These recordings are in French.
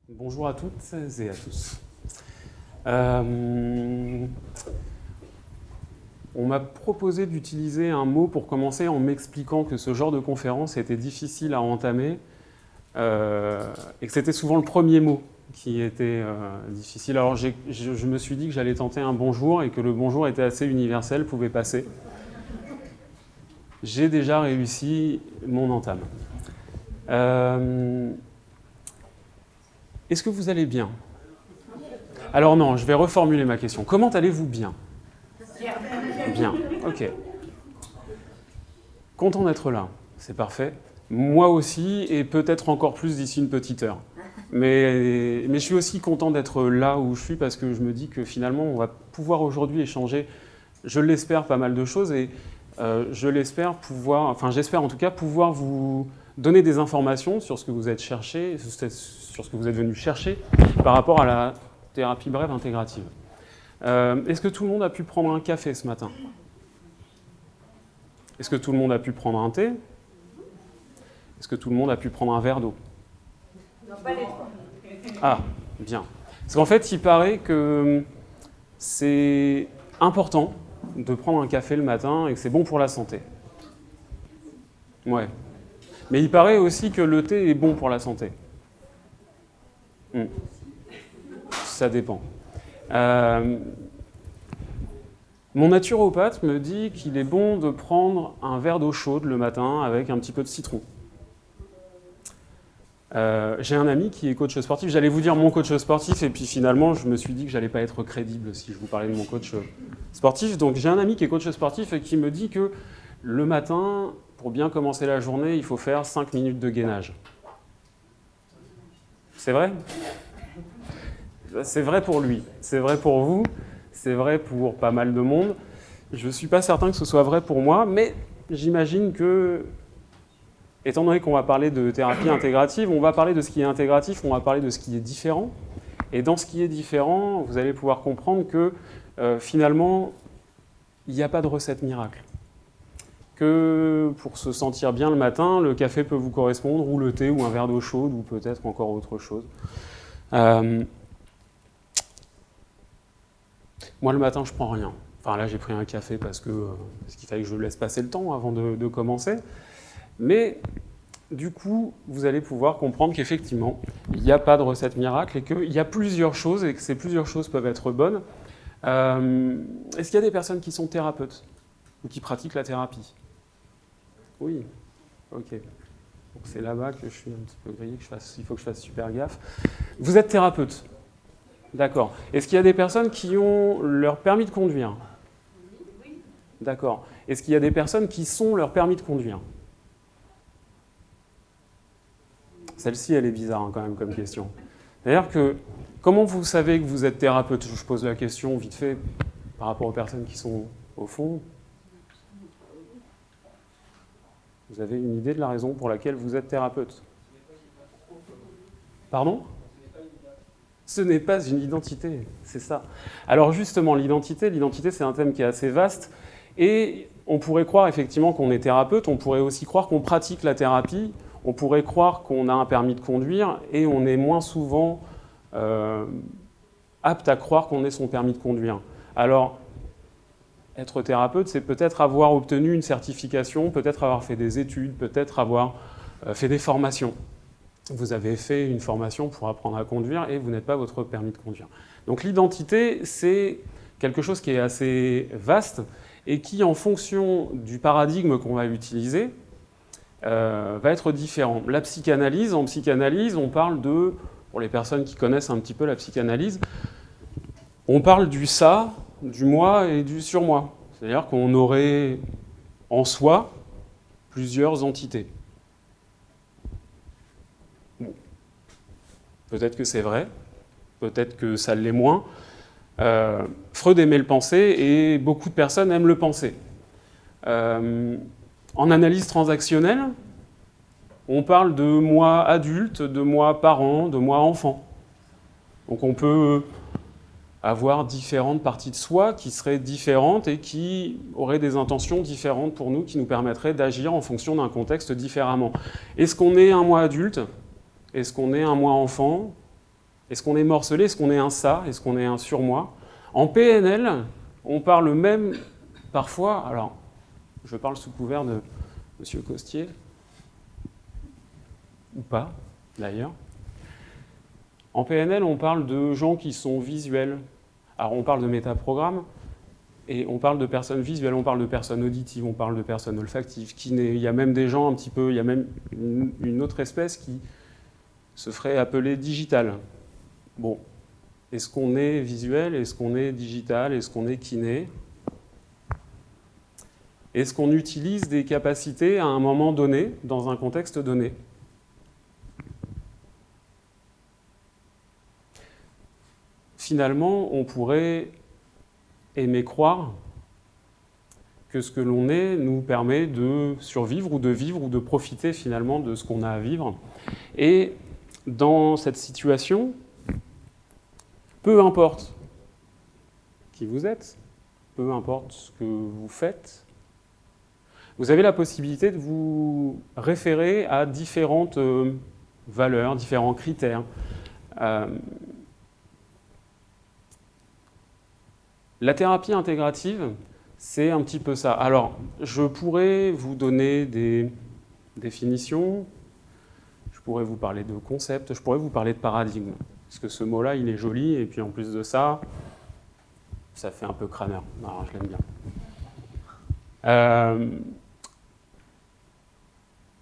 Bonjour à toutes et à tous. On m'a proposé d'utiliser un mot pour commencer en m'expliquant que ce genre de conférence était difficile à entamer et que c'était souvent le premier mot qui était difficile. Alors je me suis dit que j'allais tenter un bonjour et que le bonjour était assez universel, pouvait passer. J'ai déjà réussi mon entame. Est-ce que vous allez bien? Alors non, je vais reformuler ma question. Comment allez-vous bien? Bien, ok. Content d'être là, c'est parfait. Moi aussi, et peut-être encore plus d'ici une petite heure. Mais je suis aussi content d'être là où je suis parce que je me dis que finalement, on va pouvoir aujourd'hui échanger, je l'espère, pas mal de choses et j'espère en tout cas pouvoir vous donner des informations sur ce que vous êtes cherché, sur ce que vous êtes venu chercher par rapport à la thérapie brève intégrative. Est-ce que tout le monde a pu prendre un café ce matin? Est-ce que tout le monde a pu prendre un thé? Est-ce que tout le monde a pu prendre un verre d'eau? Non, pas les trois. Ah, bien. Parce qu'en fait, il paraît que c'est important de prendre un café le matin et que c'est bon pour la santé. Ouais. Mais il paraît aussi que le thé est bon pour la santé. Ça dépend. Mon naturopathe me dit qu'il est bon de prendre un verre d'eau chaude le matin avec un petit peu de citron. J'ai un ami qui est coach sportif. J'allais vous dire mon coach sportif et puis finalement je me suis dit que j'allais pas être crédible si je vous parlais de mon coach sportif. Donc j'ai un ami qui est coach sportif et qui me dit que le matin, pour bien commencer la journée, il faut faire 5 minutes de gainage. C'est vrai ? C'est vrai pour lui, c'est vrai pour vous, c'est vrai pour pas mal de monde. Je ne suis pas certain que ce soit vrai pour moi, mais j'imagine que, étant donné qu'on va parler de thérapie intégrative, on va parler de ce qui est intégratif, on va parler de ce qui est différent. Et dans ce qui est différent, vous allez pouvoir comprendre que finalement, il n'y a pas de recette miracle. Que pour se sentir bien le matin, le café peut vous correspondre, ou le thé, ou un verre d'eau chaude, ou peut-être encore autre chose. Moi, le matin, je prends rien. Enfin, là, j'ai pris un café parce qu'il fallait que je laisse passer le temps avant de commencer. Mais, du coup, vous allez pouvoir comprendre qu'effectivement, il n'y a pas de recette miracle et qu'il y a plusieurs choses et que ces plusieurs choses peuvent être bonnes. Est-ce qu'il y a des personnes qui sont thérapeutes ou qui pratiquent la thérapie? Oui, ok. Donc c'est là-bas que je suis un petit peu grillé, il faut que je fasse super gaffe. Vous êtes thérapeute? D'accord. Est-ce qu'il y a des personnes qui ont leur permis de conduire? Oui. D'accord. Est-ce qu'il y a des personnes qui sont leur permis de conduire? Celle-ci, elle est bizarre quand même comme question. D'ailleurs, comment vous savez que vous êtes thérapeute? Je pose la question vite fait par rapport aux personnes qui sont au fond. Vous avez une idée de la raison pour laquelle vous êtes thérapeute? Pardon? Ce n'est pas une identité, c'est ça. Alors justement, l'identité, c'est un thème qui est assez vaste et on pourrait croire effectivement qu'on est thérapeute, on pourrait aussi croire qu'on pratique la thérapie, on pourrait croire qu'on a un permis de conduire et on est moins souvent apte à croire qu'on ait son permis de conduire. Alors, être thérapeute, c'est peut-être avoir obtenu une certification, peut-être avoir fait des études, peut-être avoir fait des formations. Vous avez fait une formation pour apprendre à conduire et vous n'êtes pas votre permis de conduire. Donc l'identité, c'est quelque chose qui est assez vaste et qui, en fonction du paradigme qu'on va utiliser, va être différent. La psychanalyse, en psychanalyse, on parle de, pour les personnes qui connaissent un petit peu la psychanalyse, on parle du ça, du moi et du surmoi. C'est-à-dire qu'on aurait en soi plusieurs entités. Peut-être que c'est vrai, peut-être que ça l'est moins. Freud aimait le penser et beaucoup de personnes aiment le penser. En analyse transactionnelle, on parle de moi adulte, de moi parent, de moi enfant. Donc on peut avoir différentes parties de soi qui seraient différentes et qui auraient des intentions différentes pour nous, qui nous permettraient d'agir en fonction d'un contexte différemment. Est-ce qu'on est un moi adulte? Est-ce qu'on est un moi enfant? Est-ce qu'on est morcelé? Est-ce qu'on est un ça? Est-ce qu'on est un surmoi? En PNL, on parle même parfois, alors je parle sous couvert de M. Costier, ou pas d'ailleurs. En PNL, on parle de gens qui sont visuels. Alors on parle de métaprogrammes, et on parle de personnes visuelles, on parle de personnes auditives, on parle de personnes olfactives. Il y a même des gens un petit peu, il y a même une autre espèce qui se ferait appeler digitale. Bon, est-ce qu'on est visuel? Est-ce qu'on est digital? Est-ce qu'on est kiné? Est-ce qu'on utilise des capacités à un moment donné, dans un contexte donné? Finalement, on pourrait aimer croire que ce que l'on est nous permet de survivre ou de profiter finalement de ce qu'on a à vivre. Et dans cette situation, peu importe qui vous êtes, peu importe ce que vous faites, vous avez la possibilité de vous référer à différentes valeurs, différents critères. La thérapie intégrative, c'est un petit peu ça. Alors, je pourrais vous donner des définitions, je pourrais vous parler de concepts, je pourrais vous parler de paradigme. Parce que ce mot-là, il est joli, et puis en plus de ça, ça fait un peu crâneur. Alors, je l'aime bien.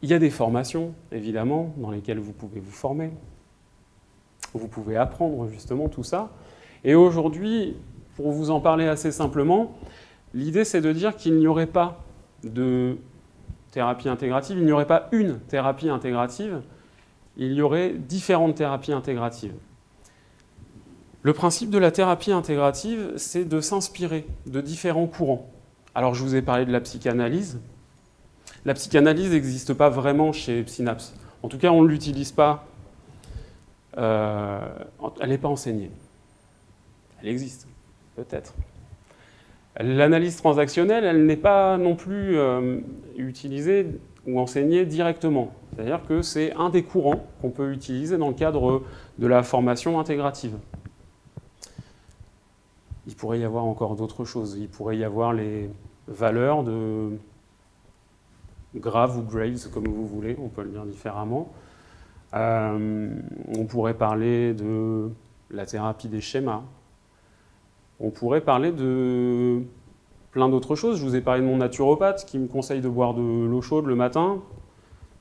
Il y a des formations, évidemment, dans lesquelles vous pouvez vous former. Vous pouvez apprendre justement tout ça. Et aujourd'hui, pour vous en parler assez simplement, l'idée c'est de dire qu'il n'y aurait pas de thérapie intégrative, il n'y aurait pas une thérapie intégrative, il y aurait différentes thérapies intégratives. Le principe de la thérapie intégrative, c'est de s'inspirer de différents courants. Alors je vous ai parlé de la psychanalyse. La psychanalyse n'existe pas vraiment chez Synapse. En tout cas, on ne l'utilise pas. Elle n'est pas enseignée. Elle existe, peut-être. L'analyse transactionnelle, elle n'est pas non plus utilisée ou enseignée directement. C'est-à-dire que c'est un des courants qu'on peut utiliser dans le cadre de la formation intégrative. Il pourrait y avoir encore d'autres choses. Il pourrait y avoir les valeurs de Grave ou Graves, comme vous voulez, on peut le dire différemment. On pourrait parler de la thérapie des schémas. On pourrait parler de plein d'autres choses. Je vous ai parlé de mon naturopathe qui me conseille de boire de l'eau chaude le matin.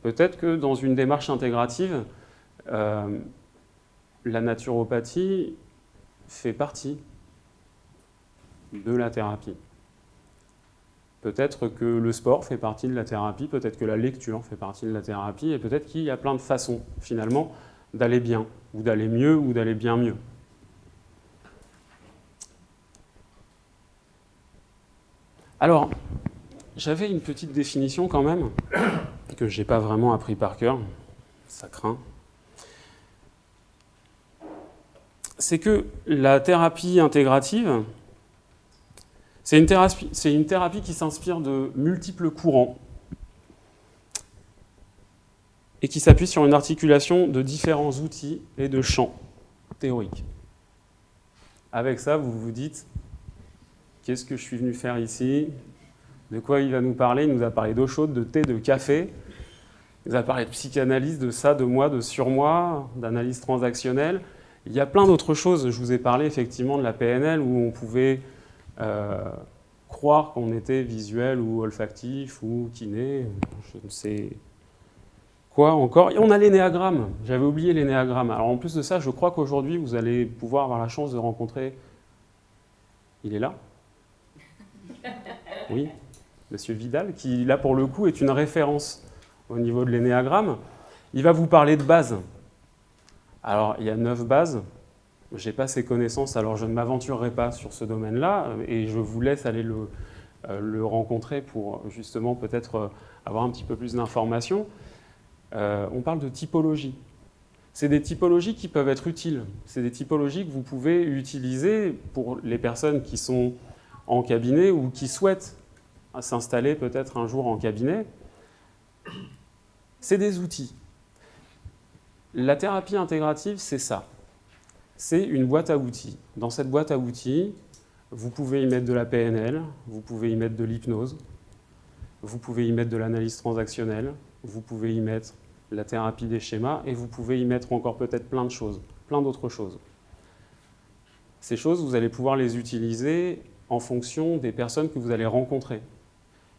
Peut-être que dans une démarche intégrative, la naturopathie fait partie de la thérapie. Peut-être que le sport fait partie de la thérapie, peut-être que la lecture fait partie de la thérapie, et peut-être qu'il y a plein de façons, finalement, d'aller bien, ou d'aller mieux, ou d'aller bien mieux. Alors, j'avais une petite définition quand même, que je n'ai pas vraiment appris par cœur, ça craint. C'est que la thérapie intégrative, c'est une thérapie qui s'inspire de multiples courants et qui s'appuie sur une articulation de différents outils et de champs théoriques. Avec ça, vous vous dites, qu'est-ce que je suis venu faire ici? De quoi il va nous parler? Il nous a parlé d'eau chaude, de thé, de café. Il nous a parlé de psychanalyse, de ça, de moi, de surmoi, d'analyse transactionnelle. Il y a plein d'autres choses. Je vous ai parlé effectivement de la PNL où on pouvait croire qu'on était visuel ou olfactif ou kiné, je ne sais quoi encore. Et on a l'énéagramme. J'avais oublié l'énéagramme. Alors en plus de ça, je crois qu'aujourd'hui, vous allez pouvoir avoir la chance de rencontrer... Il est là? Oui, Monsieur Vidal, qui là pour le coup est une référence au niveau de l'énéagramme. Il va vous parler de bases. Alors il y a 9 bases. Je n'ai pas ces connaissances, alors je ne m'aventurerai pas sur ce domaine-là, et je vous laisse aller le rencontrer pour justement peut-être avoir un petit peu plus d'informations. On parle de typologie. C'est des typologies qui peuvent être utiles. C'est des typologies que vous pouvez utiliser pour les personnes qui sont en cabinet ou qui souhaitent s'installer peut-être un jour en cabinet. C'est des outils. La thérapie intégrative, c'est ça. c'est une boîte à outils. Dans cette boîte à outils, vous pouvez y mettre de la PNL, vous pouvez y mettre de l'hypnose, vous pouvez y mettre de l'analyse transactionnelle, vous pouvez y mettre la thérapie des schémas, et vous pouvez y mettre encore peut-être plein de choses, plein d'autres choses. Ces choses, vous allez pouvoir les utiliser en fonction des personnes que vous allez rencontrer.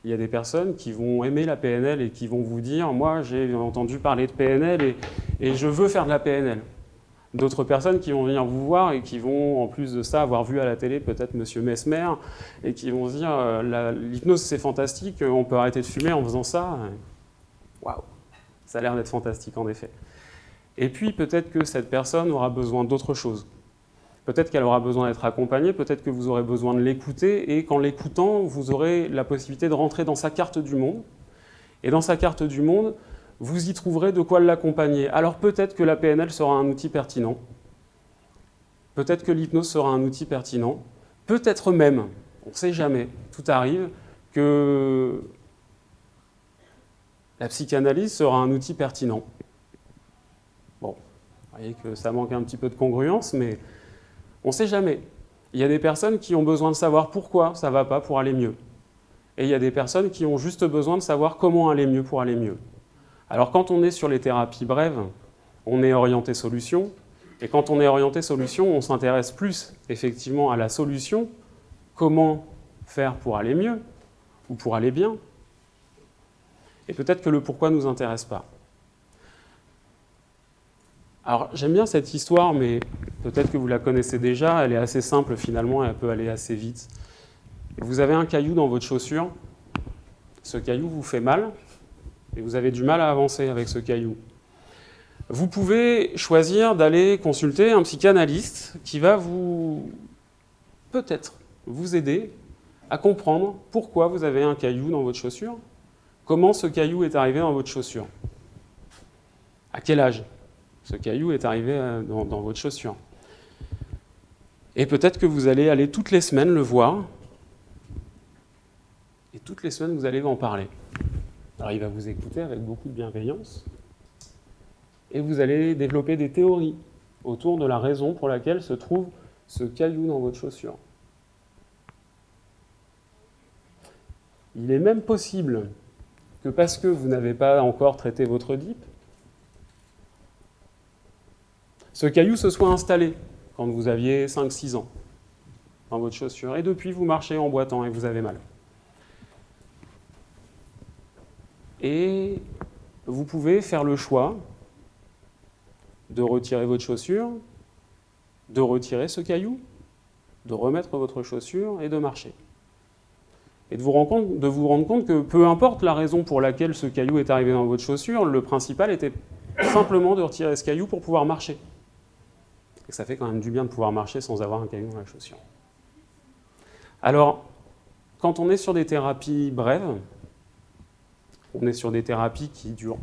Il y a des personnes qui vont aimer la PNL et qui vont vous dire « Moi, j'ai entendu parler de PNL et je veux faire de la PNL ». D'autres personnes qui vont venir vous voir et qui vont, en plus de ça, avoir vu à la télé peut-être Monsieur Mesmer et qui vont se dire l'hypnose c'est fantastique, on peut arrêter de fumer en faisant ça. Waouh, ça a l'air d'être fantastique en effet. Et puis peut-être que cette personne aura besoin d'autre chose. Peut-être qu'elle aura besoin d'être accompagnée, peut-être que vous aurez besoin de l'écouter et qu'en l'écoutant, vous aurez la possibilité de rentrer dans sa carte du monde. Et dans sa carte du monde, vous y trouverez de quoi l'accompagner. Alors peut-être que la PNL sera un outil pertinent, peut-être que l'hypnose sera un outil pertinent, peut-être même, on ne sait jamais, tout arrive, que la psychanalyse sera un outil pertinent. Bon, vous voyez que ça manque un petit peu de congruence, mais on ne sait jamais. Il y a des personnes qui ont besoin de savoir pourquoi ça ne va pas pour aller mieux. Et il y a des personnes qui ont juste besoin de savoir comment aller mieux pour aller mieux. Alors quand on est sur les thérapies brèves, on est orienté solution, et quand on est orienté solution, on s'intéresse plus effectivement à la solution, comment faire pour aller mieux, ou pour aller bien, et peut-être que le pourquoi ne nous intéresse pas. Alors j'aime bien cette histoire, mais peut-être que vous la connaissez déjà, elle est assez simple finalement, et elle peut aller assez vite. Vous avez un caillou dans votre chaussure, ce caillou vous fait mal, et vous avez du mal à avancer avec ce caillou. Vous pouvez choisir d'aller consulter un psychanalyste qui va peut-être vous aider à comprendre pourquoi vous avez un caillou dans votre chaussure, comment ce caillou est arrivé dans votre chaussure, à quel âge ce caillou est arrivé dans votre chaussure. Et peut-être que vous allez aller toutes les semaines le voir, et toutes les semaines vous allez en parler. Alors il va vous écouter avec beaucoup de bienveillance, et vous allez développer des théories autour de la raison pour laquelle se trouve ce caillou dans votre chaussure. Il est même possible que parce que vous n'avez pas encore traité votre DIP, ce caillou se soit installé quand vous aviez 5-6 ans dans votre chaussure, et depuis vous marchez en boitant et vous avez mal. Et vous pouvez faire le choix de retirer votre chaussure, de retirer ce caillou, de remettre votre chaussure et de marcher. Et de vous rendre compte que peu importe la raison pour laquelle ce caillou est arrivé dans votre chaussure, le principal était simplement de retirer ce caillou pour pouvoir marcher. Et ça fait quand même du bien de pouvoir marcher sans avoir un caillou dans la chaussure. Alors, quand on est sur des thérapies brèves, on est sur des thérapies qui durent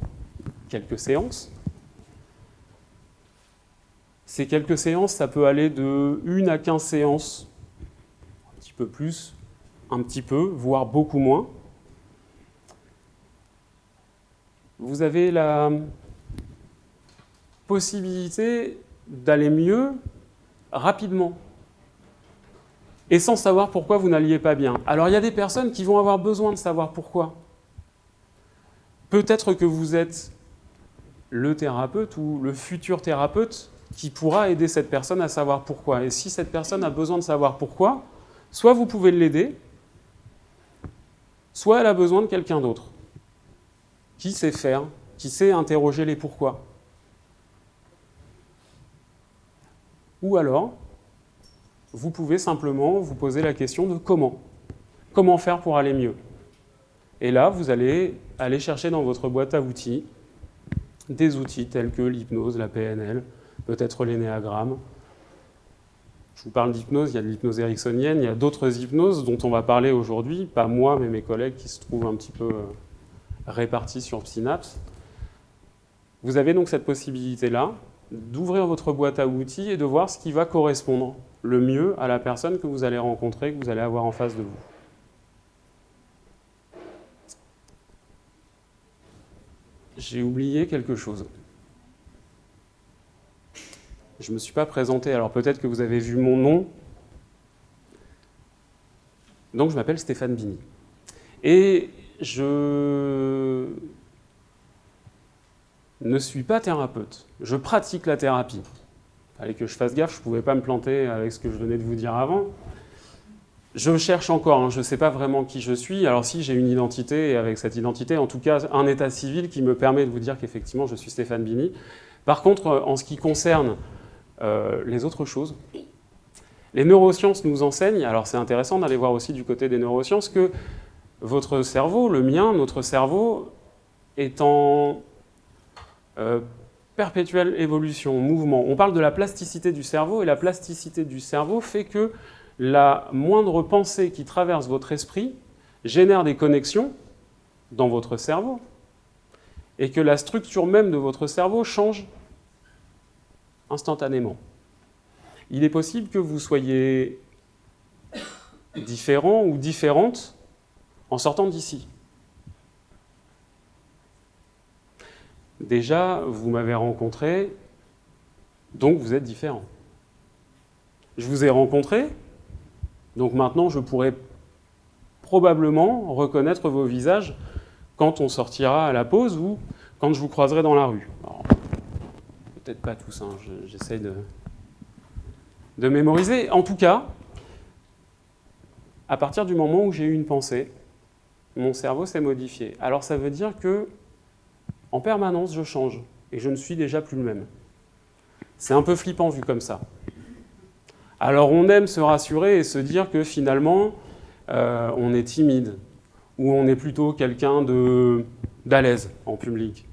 quelques séances. Ces quelques séances, ça peut aller de 1 à 15 séances, un petit peu plus, un petit peu, voire beaucoup moins. Vous avez la possibilité d'aller mieux rapidement et sans savoir pourquoi vous n'alliez pas bien. Alors il y a des personnes qui vont avoir besoin de savoir pourquoi. Peut-être que vous êtes le thérapeute ou le futur thérapeute qui pourra aider cette personne à savoir pourquoi. Et si cette personne a besoin de savoir pourquoi, soit vous pouvez l'aider, soit elle a besoin de quelqu'un d'autre qui sait faire, qui sait interroger les pourquoi. Ou alors, vous pouvez simplement vous poser la question de comment. Comment faire pour aller mieux? Et là, vous allez aller chercher dans votre boîte à outils des outils tels que l'hypnose, la PNL, peut-être l'énéagramme. Je vous parle d'hypnose, il y a de l'hypnose ericksonienne, il y a d'autres hypnoses dont on va parler aujourd'hui, pas moi, mais mes collègues qui se trouvent un petit peu répartis sur Synapse. Vous avez donc cette possibilité-là d'ouvrir votre boîte à outils et de voir ce qui va correspondre le mieux à la personne que vous allez rencontrer, que vous allez avoir en face de vous. J'ai oublié quelque chose. Je ne me suis pas présenté, alors peut-être que vous avez vu mon nom. Donc je m'appelle Stéphane Bini. Et je ne suis pas thérapeute. Je pratique la thérapie. Il fallait que je fasse gaffe, je ne pouvais pas me planter avec ce que je venais de vous dire avant. Je cherche encore, hein, je ne sais pas vraiment qui je suis. Alors si, j'ai une identité, et avec cette identité, en tout cas, un état civil qui me permet de vous dire qu'effectivement, je suis Stéphane Bini. Par contre, en ce qui concerne les autres choses, les neurosciences nous enseignent, alors c'est intéressant d'aller voir aussi du côté des neurosciences, que votre cerveau, le mien, notre cerveau, est en perpétuelle évolution, mouvement. On parle de la plasticité du cerveau, et la plasticité du cerveau fait que la moindre pensée qui traverse votre esprit génère des connexions dans votre cerveau, et que la structure même de votre cerveau change instantanément. Il est possible que vous soyez différent ou différente en sortant d'ici. Déjà, vous m'avez rencontré, donc vous êtes différent. Je vous ai rencontré, donc maintenant je pourrais probablement reconnaître vos visages quand on sortira à la pause ou quand je vous croiserai dans la rue. Alors, peut-être pas tous, hein, j'essaie de mémoriser. En tout cas, à partir du moment où j'ai eu une pensée, mon cerveau s'est modifié. Alors ça veut dire que en permanence, je change et je ne suis déjà plus le même. C'est un peu flippant vu comme ça. Alors on aime se rassurer et se dire que finalement, on est timide ou on est plutôt quelqu'un d'à l'aise en public.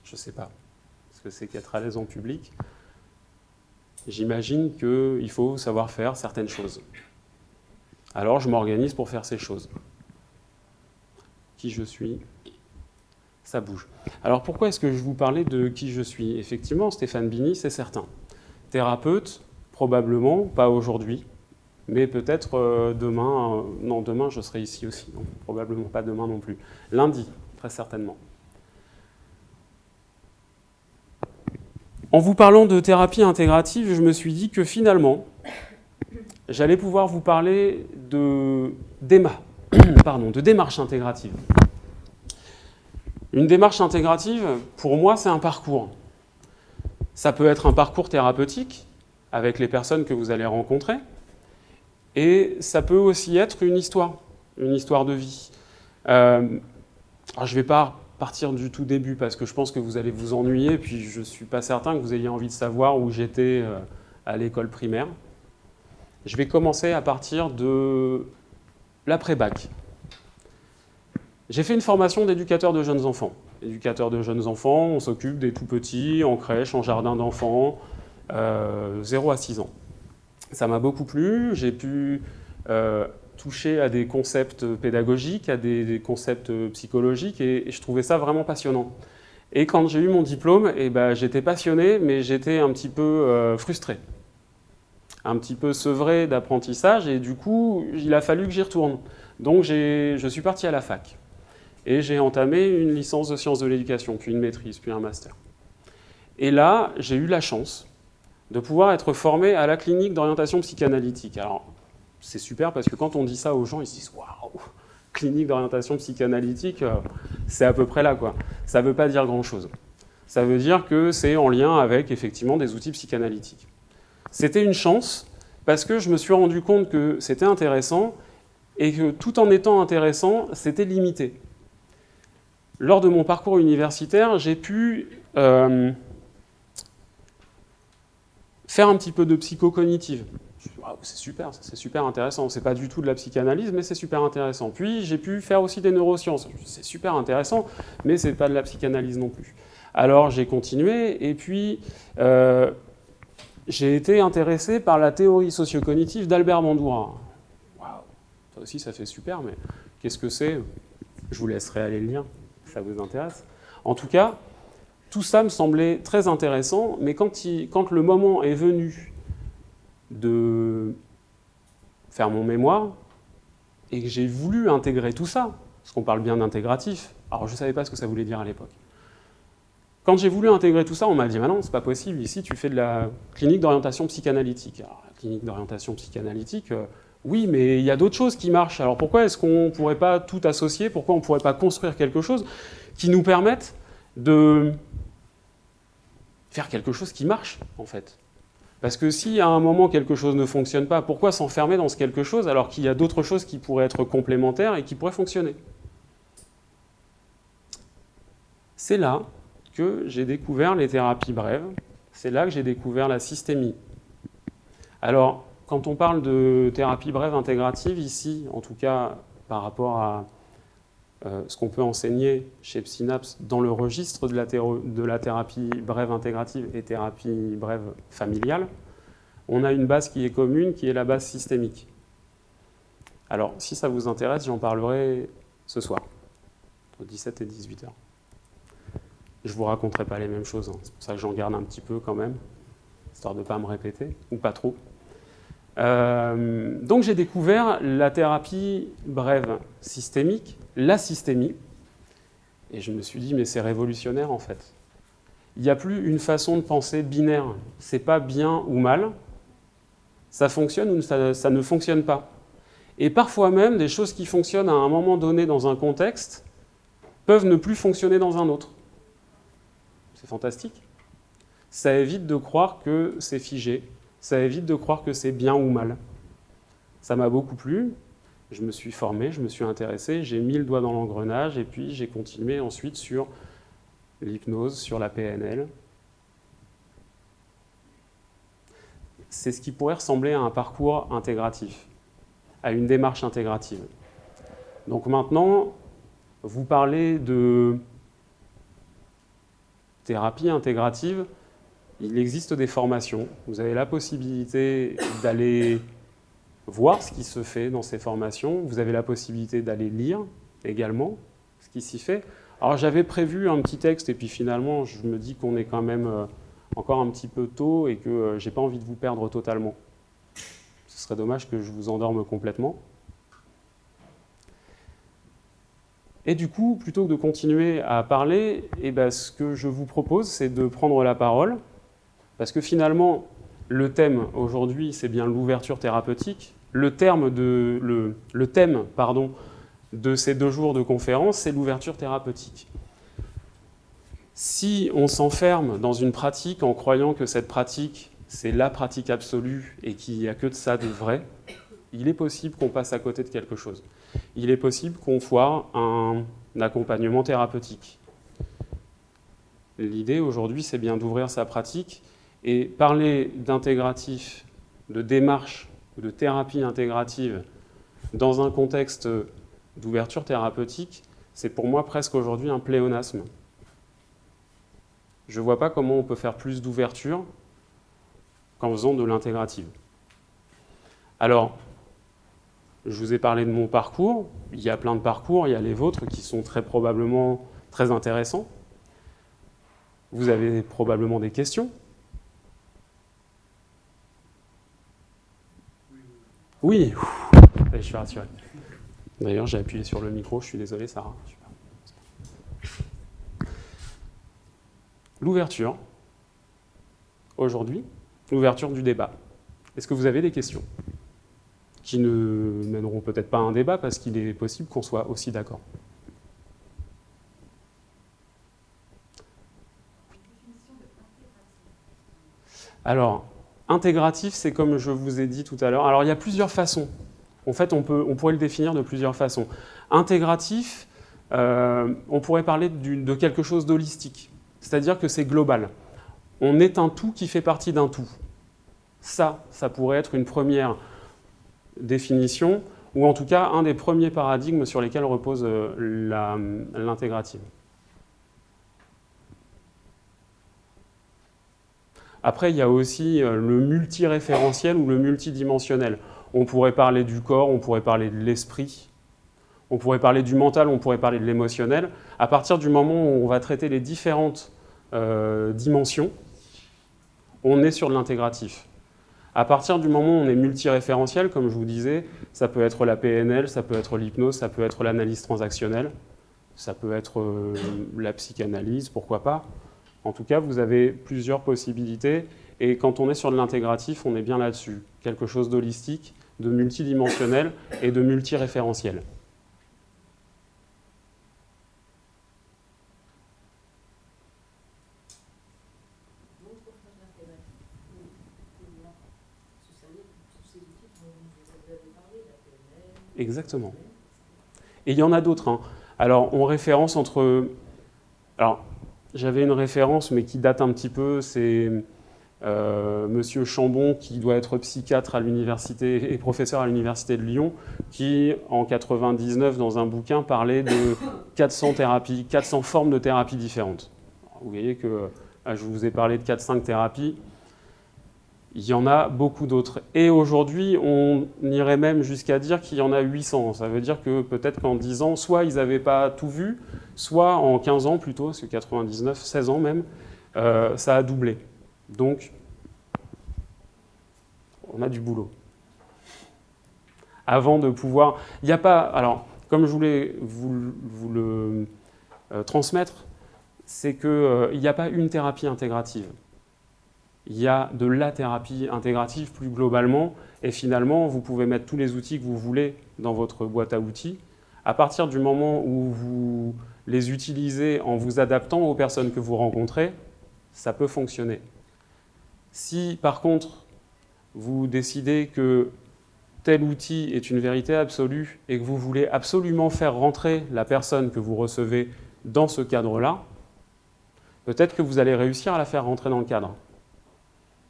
Je ne sais pas ce que c'est qu'être à l'aise en public. J'imagine qu'il faut savoir faire certaines choses. Alors je m'organise pour faire ces choses. Qui je suis ? Ça bouge. Alors pourquoi est-ce que je vous parlais de qui je suis ? Effectivement, Stéphane Bini, c'est certain. Thérapeute, probablement, pas aujourd'hui, mais peut-être demain. Non, demain, je serai ici aussi. Non, probablement pas demain non plus. Lundi, très certainement. En vous parlant de thérapie intégrative, je me suis dit que finalement, j'allais pouvoir vous parler de démarche intégrative. Une démarche intégrative, pour moi, c'est un parcours. Ça peut être un parcours thérapeutique avec les personnes que vous allez rencontrer, et ça peut aussi être une histoire de vie. Alors je ne vais pas partir du tout début parce que je pense que vous allez vous ennuyer, puis je ne suis pas certain que vous ayez envie de savoir où j'étais à l'école primaire. Je vais commencer à partir de l'après-bac. J'ai fait une formation d'éducateur de jeunes enfants. Éducateur de jeunes enfants, on s'occupe des tout-petits, en crèche, en jardin d'enfants, 0 à 6 ans. Ça m'a beaucoup plu, j'ai pu toucher à des concepts pédagogiques, à des concepts psychologiques, et je trouvais ça vraiment passionnant. Et quand j'ai eu mon diplôme, j'étais passionné, mais j'étais un petit peu frustré, un petit peu sevré d'apprentissage, et du coup, il a fallu que j'y retourne. Donc je suis parti à la fac. Et j'ai entamé une licence de sciences de l'éducation, puis une maîtrise, puis un master. Et là, j'ai eu la chance de pouvoir être formé à la clinique d'orientation psychanalytique. Alors, c'est super parce que quand on dit ça aux gens, ils se disent « Waouh, clinique d'orientation psychanalytique, c'est à peu près là, quoi ». Ça ne veut pas dire grand-chose. Ça veut dire que c'est en lien avec, effectivement, des outils psychanalytiques. C'était une chance parce que je me suis rendu compte que c'était intéressant et que tout en étant intéressant, c'était limité. Lors de mon parcours universitaire, j'ai pu faire un petit peu de psychocognitive. Wow, c'est super intéressant. C'est pas du tout de la psychanalyse, mais c'est super intéressant. Puis j'ai pu faire aussi des neurosciences. C'est super intéressant, mais c'est pas de la psychanalyse non plus. Alors j'ai continué, et puis j'ai été intéressé par la théorie socio-cognitive d'Albert Bandura. Waouh, ça aussi ça fait super, mais qu'est-ce que c'est ? Je vous laisserai aller le lien. Ça vous intéresse. En tout cas, tout ça me semblait très intéressant, mais quand le moment est venu de faire mon mémoire, et que j'ai voulu intégrer tout ça, parce qu'on parle bien d'intégratif, alors je ne savais pas ce que ça voulait dire à l'époque. Quand j'ai voulu intégrer tout ça, on m'a dit « non, c'est pas possible, ici tu fais de la clinique d'orientation psychanalytique ». Alors, la clinique d'orientation psychanalytique, oui, mais il y a d'autres choses qui marchent. Alors pourquoi est-ce qu'on ne pourrait pas tout associer? Pourquoi on ne pourrait pas construire quelque chose qui nous permette de faire quelque chose qui marche, en fait? Parce que si à un moment quelque chose ne fonctionne pas, pourquoi s'enfermer dans ce quelque chose alors qu'il y a d'autres choses qui pourraient être complémentaires et qui pourraient fonctionner? C'est là que j'ai découvert les thérapies brèves, c'est là que j'ai découvert la systémie. Alors, quand on parle de thérapie brève intégrative, ici, en tout cas par rapport à ce qu'on peut enseigner chez Psynaps dans le registre de la thérapie brève intégrative et thérapie brève familiale, on a une base qui est commune, qui est la base systémique. Alors, si ça vous intéresse, j'en parlerai ce soir, entre 17 et 18 heures. Je ne vous raconterai pas les mêmes choses, hein. C'est pour ça que j'en garde un petit peu quand même, histoire de ne pas me répéter, ou pas trop. Donc j'ai découvert la thérapie brève systémique, la systémie, et je me suis dit, mais c'est révolutionnaire en fait. Il n'y a plus une façon de penser binaire, c'est pas bien ou mal, ça fonctionne ou ça ne fonctionne pas. Et parfois même, des choses qui fonctionnent à un moment donné dans un contexte peuvent ne plus fonctionner dans un autre. C'est fantastique. Ça évite de croire que c'est figé, ça évite de croire que c'est bien ou mal. Ça m'a beaucoup plu, je me suis formé, je me suis intéressé, j'ai mis le doigt dans l'engrenage et puis j'ai continué ensuite sur l'hypnose, sur la PNL. C'est ce qui pourrait ressembler à un parcours intégratif, à une démarche intégrative. Donc maintenant, vous parlez de thérapie intégrative, il existe des formations. Vous avez la possibilité d'aller voir ce qui se fait dans ces formations. Vous avez la possibilité d'aller lire également ce qui s'y fait. Alors j'avais prévu un petit texte et puis finalement je me dis qu'on est quand même encore un petit peu tôt et que j'ai pas envie de vous perdre totalement. Ce serait dommage que je vous endorme complètement. Et du coup, plutôt que de continuer à parler, ce que je vous propose, c'est de prendre la parole, parce que finalement, le thème aujourd'hui, c'est bien l'ouverture thérapeutique. Le thème de ces 2 jours de conférence, c'est l'ouverture thérapeutique. Si on s'enferme dans une pratique en croyant que cette pratique, c'est la pratique absolue et qu'il n'y a que de ça de vrai, il est possible qu'on passe à côté de quelque chose. Il est possible qu'on foire un accompagnement thérapeutique. L'idée aujourd'hui, c'est bien d'ouvrir sa pratique et parler d'intégratif, de démarche ou de thérapie intégrative dans un contexte d'ouverture thérapeutique, c'est pour moi presque aujourd'hui un pléonasme. Je ne vois pas comment on peut faire plus d'ouverture qu'en faisant de l'intégrative. Alors, je vous ai parlé de mon parcours, il y a plein de parcours, il y a les vôtres qui sont très probablement très intéressants. Vous avez probablement des questions? Oui, je suis rassuré. D'ailleurs, j'ai appuyé sur le micro, je suis désolé, Sarah. L'ouverture, aujourd'hui, l'ouverture du débat. Est-ce que vous avez des questions qui ne mèneront peut-être pas à un débat parce qu'il est possible qu'on soit aussi d'accord? Alors, intégratif, c'est comme je vous ai dit tout à l'heure. Alors, il y a plusieurs façons. En fait, on pourrait le définir de plusieurs façons. Intégratif, on pourrait parler de quelque chose d'holistique. C'est-à-dire que c'est global. On est un tout qui fait partie d'un tout. Ça pourrait être une première définition, ou en tout cas un des premiers paradigmes sur lesquels repose l'intégrative. Après, il y a aussi le multiréférentiel ou le multidimensionnel. On pourrait parler du corps, on pourrait parler de l'esprit, on pourrait parler du mental, on pourrait parler de l'émotionnel. À partir du moment où on va traiter les différentes dimensions, on est sur de l'intégratif. À partir du moment où on est multiréférentiel, comme je vous disais, ça peut être la PNL, ça peut être l'hypnose, ça peut être l'analyse transactionnelle, ça peut être la psychanalyse, pourquoi pas. En tout cas, vous avez plusieurs possibilités. Et quand on est sur de l'intégratif, on est bien là-dessus. Quelque chose d'holistique, de multidimensionnel et de multiréférentiel. Exactement. Et il y en a d'autres. Hein. Alors, on référence entre... Alors, j'avais une référence, mais qui date un petit peu, c'est Monsieur Chambon, qui doit être psychiatre à l'université et professeur à l'université de Lyon, qui, en 99, dans un bouquin, parlait de 400 thérapies, 400 formes de thérapies différentes. Alors, vous voyez que là, je vous ai parlé de 4-5 thérapies. Il y en a beaucoup d'autres. Et aujourd'hui, on irait même jusqu'à dire qu'il y en a 800. Ça veut dire que peut-être qu'en 10 ans, soit ils n'avaient pas tout vu, soit en 15 ans plutôt, parce que 99, 16 ans même, ça a doublé. Donc, on a du boulot. Avant de pouvoir... Il n'y a pas... Alors, comme je voulais vous le transmettre, c'est qu'il n'y a pas une thérapie intégrative. Il y a de la thérapie intégrative plus globalement, et finalement, vous pouvez mettre tous les outils que vous voulez dans votre boîte à outils. À partir du moment où vous les utilisez en vous adaptant aux personnes que vous rencontrez, ça peut fonctionner. Si, par contre, vous décidez que tel outil est une vérité absolue et que vous voulez absolument faire rentrer la personne que vous recevez dans ce cadre-là, peut-être que vous allez réussir à la faire rentrer dans le cadre.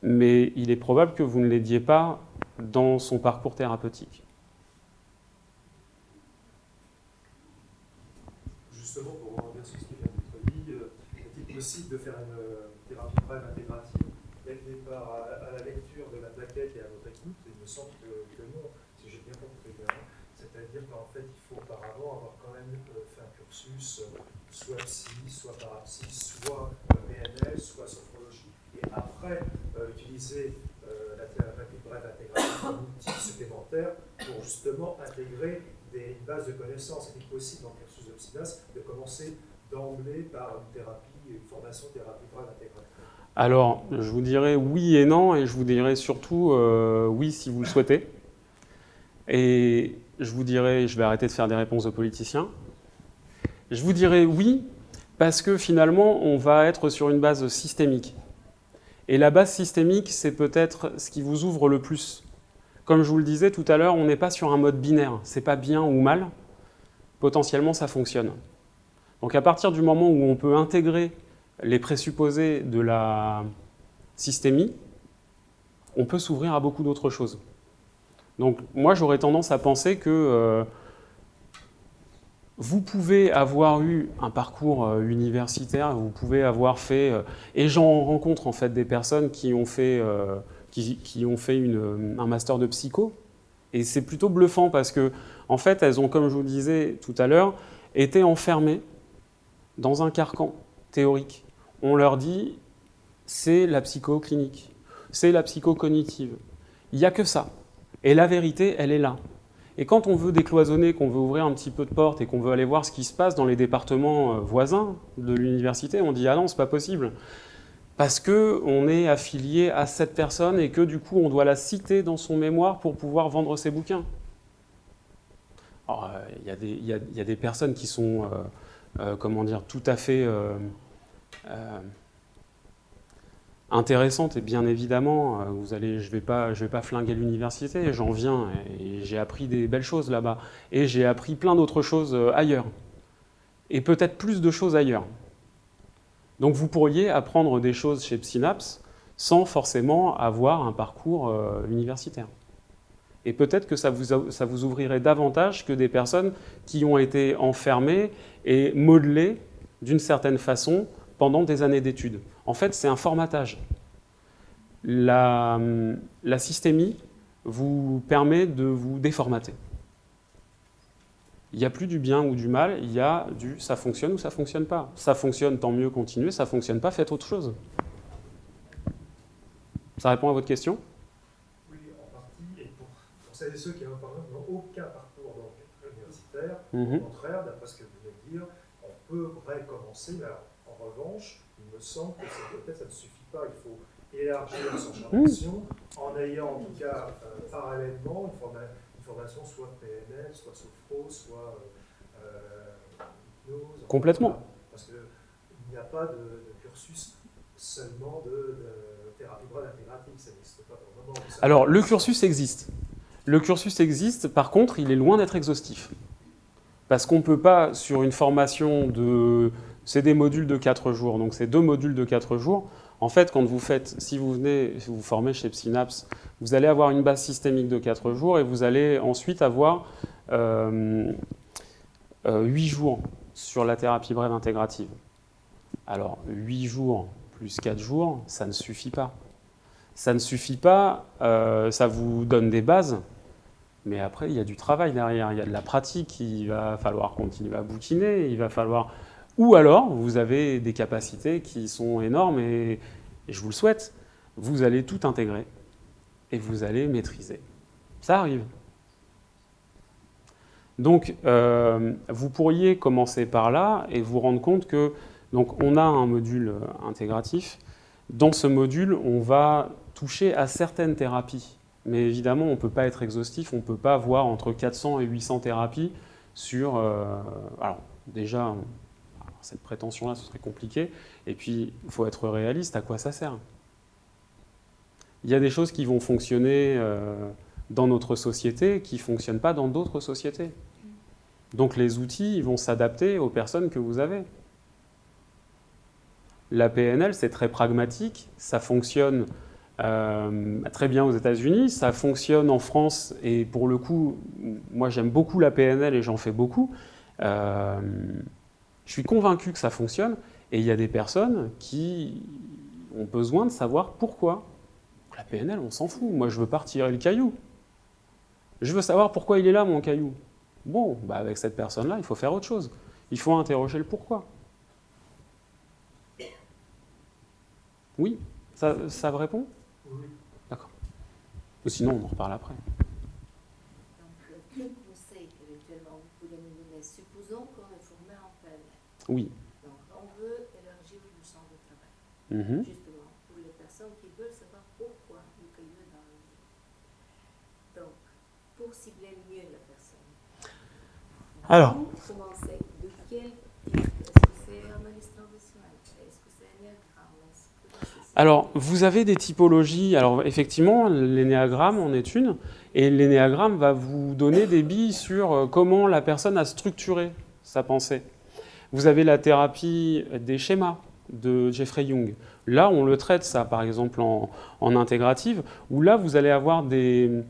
Mais il est probable que vous ne l'aidiez pas dans son parcours thérapeutique. Justement, pour revenir sur ce qui vient d'être dit, est-il possible de faire une thérapie brève intégrative dès le départ à la lecture de la plaquette et à votre écoute? Il me semble que non, si j'ai bien compris. C'est-à-dire qu'en fait, il faut auparavant avoir quand même fait un cursus, soit psy, soit parapsy, soit PNL, soit sophrologie. Et après, utiliser la thérapie brève intégrative comme outil supplémentaire pour justement intégrer une base de connaissances. Est-il possible dans le cursus de Psynas de commencer d'emblée par une formation thérapie brève intégrative? Alors, je vous dirais oui et non, et je vous dirais surtout oui si vous le souhaitez. Et je vous dirais, je vais arrêter de faire des réponses aux politiciens, je vous dirais oui parce que finalement, on va être sur une base systémique. Et la base systémique, c'est peut-être ce qui vous ouvre le plus. Comme je vous le disais tout à l'heure, on n'est pas sur un mode binaire. C'est pas bien ou mal. Potentiellement, ça fonctionne. Donc à partir du moment où on peut intégrer les présupposés de la systémie, on peut s'ouvrir à beaucoup d'autres choses. Donc moi, j'aurais tendance à penser que vous pouvez avoir eu un parcours universitaire, vous pouvez avoir fait... et j'en rencontre en fait des personnes qui ont fait, un master de psycho, et c'est plutôt bluffant parce que, en fait, elles ont, comme je vous le disais tout à l'heure, été enfermées dans un carcan théorique. On leur dit, c'est la psychoclinique, c'est la psychocognitive. Il n'y a que ça. Et la vérité, elle est là. Et quand on veut décloisonner, qu'on veut ouvrir un petit peu de porte et qu'on veut aller voir ce qui se passe dans les départements voisins de l'université, on dit « Ah non, c'est pas possible ». Parce qu'on est affilié à cette personne et que du coup, on doit la citer dans son mémoire pour pouvoir vendre ses bouquins. Alors, il y a des personnes qui sont, comment dire, tout à fait intéressantes, et bien évidemment, je vais pas flinguer l'université, j'en viens et j'ai appris des belles choses là-bas. Et j'ai appris plein d'autres choses ailleurs. Et peut-être plus de choses ailleurs. Donc vous pourriez apprendre des choses chez Psynaps sans forcément avoir un parcours universitaire. Et peut-être que ça vous ouvrirait davantage que des personnes qui ont été enfermées et modelées d'une certaine façon pendant des années d'études. En fait, c'est un formatage. La systémie vous permet de vous déformater. Il n'y a plus du bien ou du mal, il y a du ça fonctionne ou ça ne fonctionne pas. Ça fonctionne, tant mieux, continuez, ça ne fonctionne pas, faites autre chose. Ça répond à votre question? Oui, en partie. Et pour celles et ceux qui n'ont aucun parcours universitaire, au contraire, d'après ce que vous venez de dire, on peut recommencer. Mais alors, en revanche, il me semble que peut-être ça ne suffit pas. Il faut élargir son champ d'action en ayant en tout cas parallèlement une formation soit PNL, soit sophro, soit hypnose. Complètement. Voilà. Parce qu'il n'y a pas de cursus seulement de thérapie brève intégrative, ça n'existe pas pour le moment. Alors, le cursus existe. Le cursus existe, par contre, il est loin d'être exhaustif. Parce qu'on ne peut pas, sur une formation de... C'est des modules de 4 jours, donc c'est 2 modules de 4 jours. En fait, quand vous faites, si vous venez vous formez chez Synapse, vous allez avoir une base systémique de 4 jours et vous allez ensuite avoir 8 jours sur la thérapie brève intégrative. Alors, 8 jours plus 4 jours, ça ne suffit pas. Ça ne suffit pas, ça vous donne des bases, mais après, il y a du travail derrière, il y a de la pratique, il va falloir continuer à bouquiner, il va falloir... Ou alors, vous avez des capacités qui sont énormes et je vous le souhaite, vous allez tout intégrer et vous allez maîtriser. Ça arrive. Donc, vous pourriez commencer par là et vous rendre compte que donc, on a un module intégratif. Dans ce module, on va toucher à certaines thérapies. Mais évidemment, on ne peut pas être exhaustif, on ne peut pas avoir entre 400 et 800 thérapies sur... alors, déjà, cette prétention-là, ce serait compliqué. Et puis, il faut être réaliste, à quoi ça sert? Il y a des choses qui vont fonctionner dans notre société qui ne fonctionnent pas dans d'autres sociétés. Donc, les outils vont s'adapter aux personnes que vous avez. La PNL, c'est très pragmatique, ça fonctionne très bien aux États-Unis, ça fonctionne en France, et pour le coup, moi j'aime beaucoup la PNL et j'en fais beaucoup. Je suis convaincu que ça fonctionne, et il y a des personnes qui ont besoin de savoir pourquoi. La PNL, on s'en fout, moi je veux pas retirer le caillou. Je veux savoir pourquoi il est là, mon caillou. Bon, bah avec cette personne-là, il faut faire autre chose. Il faut interroger le pourquoi. Oui, ça vous répond? Oui. D'accord. Ou sinon, on en reparle après. Donc, quel conseil éventuellement vous pouvez nous donner? Supposons qu'on est formé en PNL. Oui. Donc, on veut élargir le champ de travail. Mhm. Justement, pour les personnes qui veulent savoir pourquoi le caillou est dans le lit. Donc, pour cibler mieux la personne. Alors. Vous commencez de quel type? Est-ce que c'est analyse transactionnelle? Est-ce que c'est énéagramme? Alors, vous avez des typologies. Alors, effectivement, l'énéagramme en est une. Et l'énéagramme va vous donner des billes sur comment la personne a structuré sa pensée. Vous avez la thérapie des schémas de Jeffrey Young. Là, on le traite, ça, par exemple, en intégrative, où là, vous allez avoir des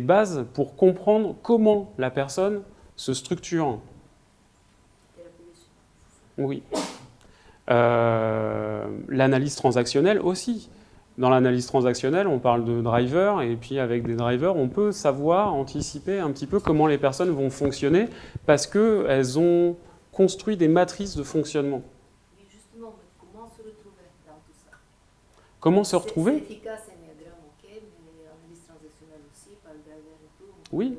bases pour comprendre comment la personne se structure. Oui. L'analyse transactionnelle aussi. Dans l'analyse transactionnelle, on parle de drivers, et puis avec des drivers, on peut savoir, anticiper un petit peu comment les personnes vont fonctionner, parce qu'elles ont construit des matrices de fonctionnement. Mais justement, comment se retrouver dans tout ça? Comment se retrouver? C'est efficace, énéagramme, ok, mais analyse transactionnelle aussi, par le driver et tout. Oui.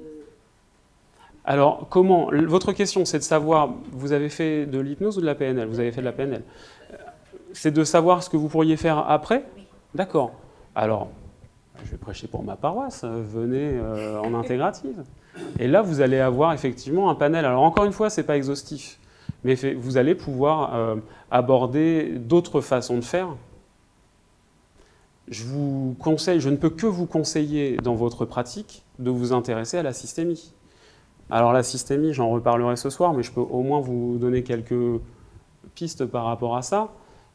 Alors, comment? Votre question, c'est de savoir, vous avez fait de l'hypnose ou de la PNL? Vous avez fait de la PNL. C'est de savoir ce que vous pourriez faire après? Oui. D'accord. Alors, je vais prêcher pour ma paroisse, venez en intégrative. Et là, vous allez avoir effectivement un panel. Alors, encore une fois, ce n'est pas exhaustif, mais vous allez pouvoir aborder d'autres façons de faire. Je vous conseille, je ne peux que vous conseiller dans votre pratique de vous intéresser à la systémie. Alors la systémie, j'en reparlerai ce soir, mais je peux au moins vous donner quelques pistes par rapport à ça.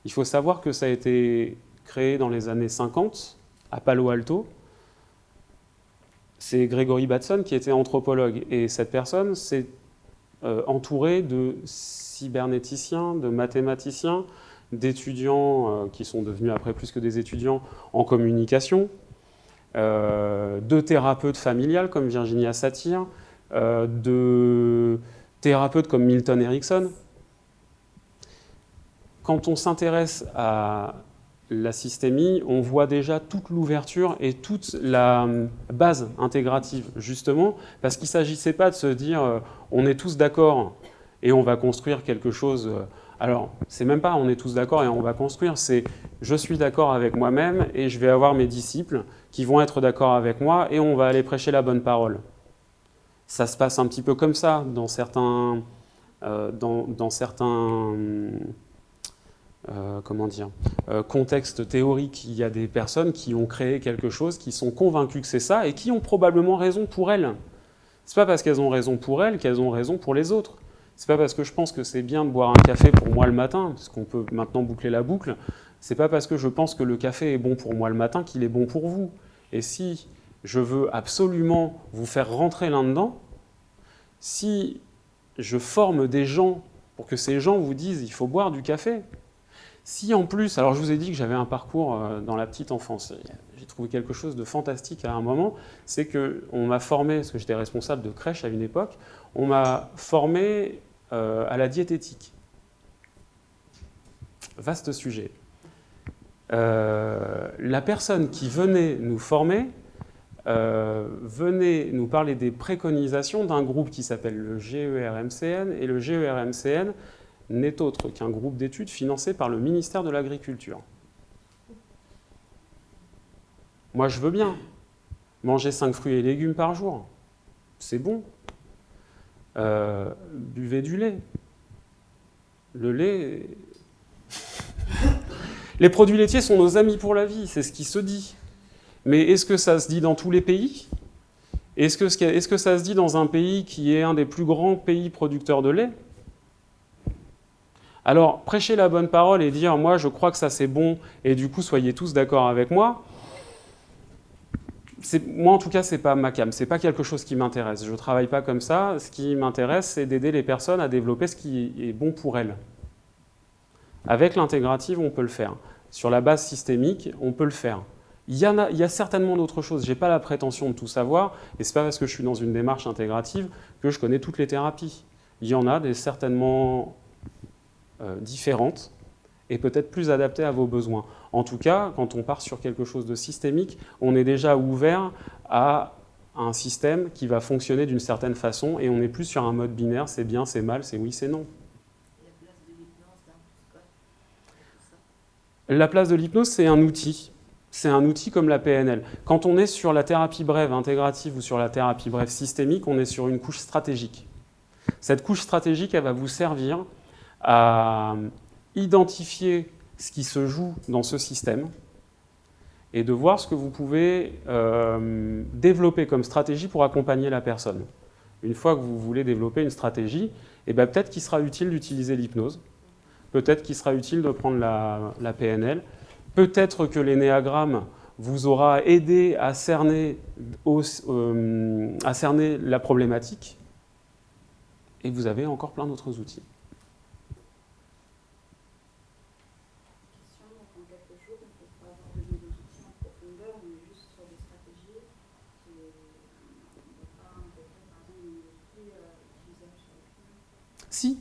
Il faut savoir que ça a été créé dans les années 50 à Palo Alto. C'est Gregory Bateson qui était anthropologue, et cette personne s'est entourée de cybernéticiens, de mathématiciens, d'étudiants qui sont devenus après plus que des étudiants en communication, de thérapeutes familiales comme Virginia Satir, de thérapeutes comme Milton Erickson. Quand on s'intéresse à la systémie, on voit déjà toute l'ouverture et toute la base intégrative, justement, parce qu'il ne s'agissait pas de se dire on est tous d'accord et on va construire quelque chose Alors, c'est même pas on est tous d'accord et on va construire, c'est je suis d'accord avec moi-même et je vais avoir mes disciples qui vont être d'accord avec moi et on va aller prêcher la bonne parole. Ça se passe un petit peu comme ça dans certains, contextes théoriques. Il y a des personnes qui ont créé quelque chose, qui sont convaincues que c'est ça et qui ont probablement raison pour elles. C'est pas parce qu'elles ont raison pour elles qu'elles ont raison pour les autres. C'est pas parce que je pense que c'est bien de boire un café pour moi le matin, parce qu'on peut maintenant boucler la boucle, c'est pas parce que je pense que le café est bon pour moi le matin qu'il est bon pour vous. Et si je veux absolument vous faire rentrer là-dedans, si je forme des gens pour que ces gens vous disent il faut boire du café, si en plus, alors je vous ai dit que j'avais un parcours dans la petite enfance, j'ai trouvé quelque chose de fantastique à un moment, c'est qu'on m'a formé, parce que j'étais responsable de crèche à une époque, on m'a formé à la diététique. Vaste sujet. La personne qui venait nous former venait nous parler des préconisations d'un groupe qui s'appelle le GERMCN, et le GERMCN n'est autre qu'un groupe d'études financé par le ministère de l'Agriculture. Moi, je veux bien manger 5 fruits et légumes par jour. C'est bon. Buvez du lait. Le lait... Les produits laitiers sont nos amis pour la vie, c'est ce qui se dit. Mais est-ce que ça se dit dans tous les pays ? Est-ce que ça se dit dans un pays qui est un des plus grands pays producteurs de lait ? Alors, prêcher la bonne parole et dire « moi, je crois que ça c'est bon, et du coup, soyez tous d'accord avec moi », moi, en tout cas, c'est pas ma came, c'est pas quelque chose qui m'intéresse. Je travaille pas comme ça. Ce qui m'intéresse, c'est d'aider les personnes à développer ce qui est bon pour elles. Avec l'intégrative, on peut le faire. Sur la base systémique, on peut le faire. Il y a certainement d'autres choses. Je n'ai pas la prétention de tout savoir, et ce n'est pas parce que je suis dans une démarche intégrative que je connais toutes les thérapies. Il y en a des certainement différentes, et peut-être plus adaptées à vos besoins. En tout cas, quand on part sur quelque chose de systémique, on est déjà ouvert à un système qui va fonctionner d'une certaine façon, et on n'est plus sur un mode binaire, c'est bien, c'est mal, c'est oui, c'est non. La place de l'hypnose, c'est un outil. C'est un outil comme la PNL. Quand on est sur la thérapie brève intégrative ou sur la thérapie brève systémique, on est sur une couche stratégique. Cette couche stratégique, elle va vous servir à identifier ce qui se joue dans ce système et de voir ce que vous pouvez développer comme stratégie pour accompagner la personne. Une fois que vous voulez développer une stratégie, peut-être qu'il sera utile d'utiliser l'hypnose. Peut-être qu'il sera utile de prendre la PNL. Peut-être que l'énéagramme vous aura aidé à cerner la problématique. Et vous avez encore plein d'autres outils. Question, donc en quelques jours, on peut pas avoir donné des outils en profondeur, on est juste sur des stratégies. Et on ne peut pas intégrer, par exemple, des outils utilisables sur le client. Si.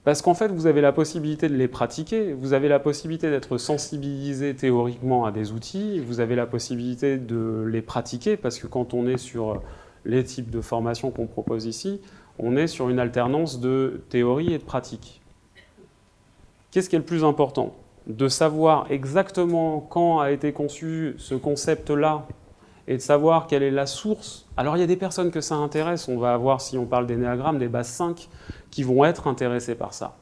Parce qu'en fait, vous avez la possibilité de les pratiquer, vous avez la possibilité d'être sensibilisé théoriquement à des outils, vous avez la possibilité de les pratiquer, parce que quand on est sur les types de formations qu'on propose ici, on est sur une alternance de théorie et de pratique. Qu'est-ce qui est le plus important ? De savoir exactement quand a été conçu ce concept-là, et de savoir quelle est la source. Alors il y a des personnes que ça intéresse, on va avoir, si on parle d'énéagramme, des bases 5 qui vont être intéressées par ça.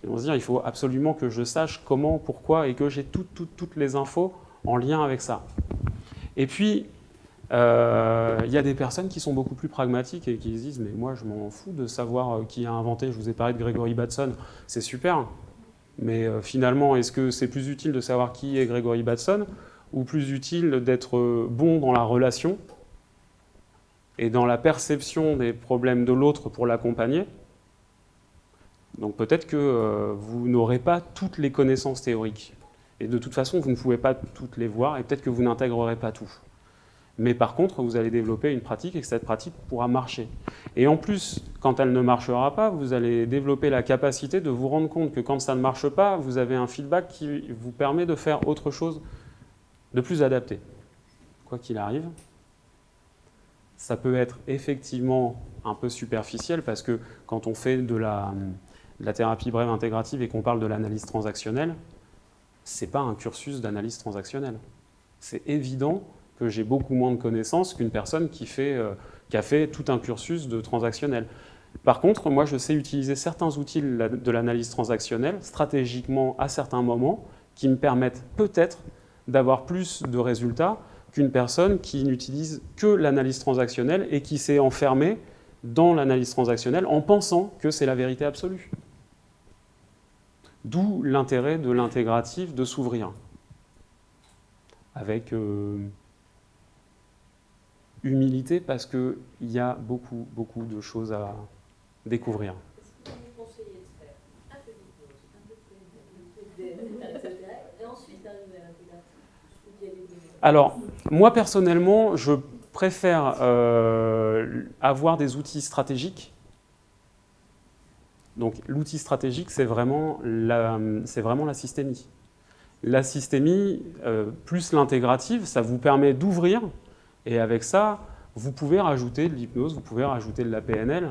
Ils vont se dire, il faut absolument que je sache comment, pourquoi, et que j'ai toutes les infos en lien avec ça. Et puis, il y a des personnes qui sont beaucoup plus pragmatiques et qui se disent, mais moi je m'en fous de savoir qui a inventé, je vous ai parlé de Gregory Bateson, c'est super, mais finalement, est-ce que c'est plus utile de savoir qui est Gregory Bateson, ou plus utile d'être bon dans la relation et dans la perception des problèmes de l'autre pour l'accompagner. Donc peut-être que vous n'aurez pas toutes les connaissances théoriques. Et de toute façon, vous ne pouvez pas toutes les voir, et peut-être que vous n'intégrerez pas tout. Mais par contre, vous allez développer une pratique, et que cette pratique pourra marcher. Et en plus, quand elle ne marchera pas, vous allez développer la capacité de vous rendre compte que quand ça ne marche pas, vous avez un feedback qui vous permet de faire autre chose de plus adapté. Quoi qu'il arrive, ça peut être effectivement un peu superficiel parce que quand on fait de de la thérapie brève intégrative et qu'on parle de l'analyse transactionnelle, c'est pas un cursus d'analyse transactionnelle. C'est évident que j'ai beaucoup moins de connaissances qu'une personne qui a fait tout un cursus de transactionnel. Par contre, moi, je sais utiliser certains outils de l'analyse transactionnelle stratégiquement à certains moments qui me permettent peut-être d'avoir plus de résultats qu'une personne qui n'utilise que l'analyse transactionnelle et qui s'est enfermée dans l'analyse transactionnelle en pensant que c'est la vérité absolue. D'où l'intérêt de l'intégratif de s'ouvrir avec humilité parce qu'il y a beaucoup, beaucoup de choses à découvrir. Est-ce que vous conseillez de faire un peu d'hypnose, un peu de etc. et ensuite arriver à l'intégratif? Alors, moi personnellement, je préfère avoir des outils stratégiques. Donc l'outil stratégique, c'est vraiment la systémie. La systémie, plus l'intégrative, ça vous permet d'ouvrir, et avec ça, vous pouvez rajouter de l'hypnose, vous pouvez rajouter de la PNL,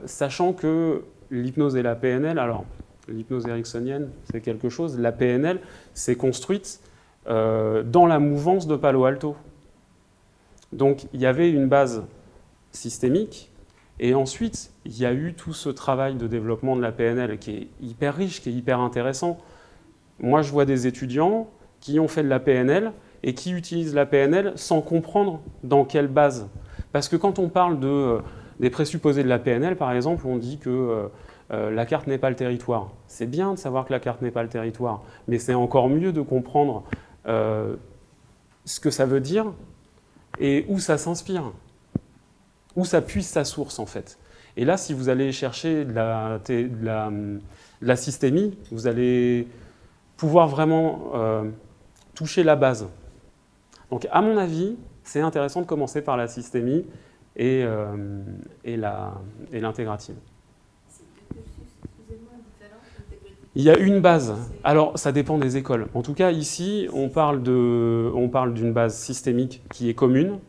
sachant que l'hypnose et la PNL, alors l'hypnose ericksonienne, c'est quelque chose, la PNL, c'est construite dans la mouvance de Palo Alto. Donc il y avait une base systémique, et ensuite, il y a eu tout ce travail de développement de la PNL qui est hyper riche, qui est hyper intéressant. Moi, je vois des étudiants qui ont fait de la PNL et qui utilisent la PNL sans comprendre dans quelle base. Parce que quand on parle des présupposés de la PNL, par exemple, on dit que la carte n'est pas le territoire. C'est bien de savoir que la carte n'est pas le territoire, mais c'est encore mieux de comprendre ce que ça veut dire et où ça s'inspire. Où ça puise sa source, en fait. Et là, si vous allez chercher de la systémie, vous allez pouvoir vraiment toucher la base. Donc, à mon avis, c'est intéressant de commencer par la systémie et l'intégrative. C'est deux cursus, excusez-moi, différents, intégratifs. Il y a une base. Alors, ça dépend des écoles. En tout cas, ici, on parle d'une base systémique qui est commune,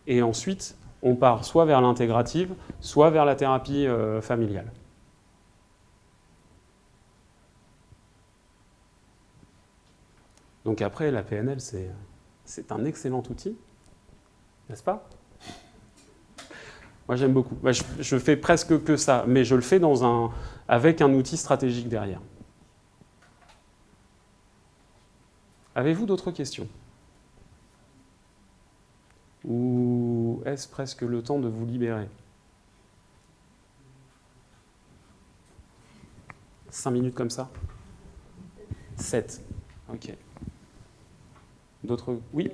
et ensuite, on part soit vers l'intégrative, soit vers la thérapie familiale. Donc après, la PNL, c'est un excellent outil, n'est-ce pas? Moi, j'aime beaucoup. Je fais presque que ça, mais je le fais avec un outil stratégique derrière. Avez-vous d'autres questions? Ou est-ce presque le temps de vous libérer? 5 minutes comme ça? 7. Ok. D'autres? Oui?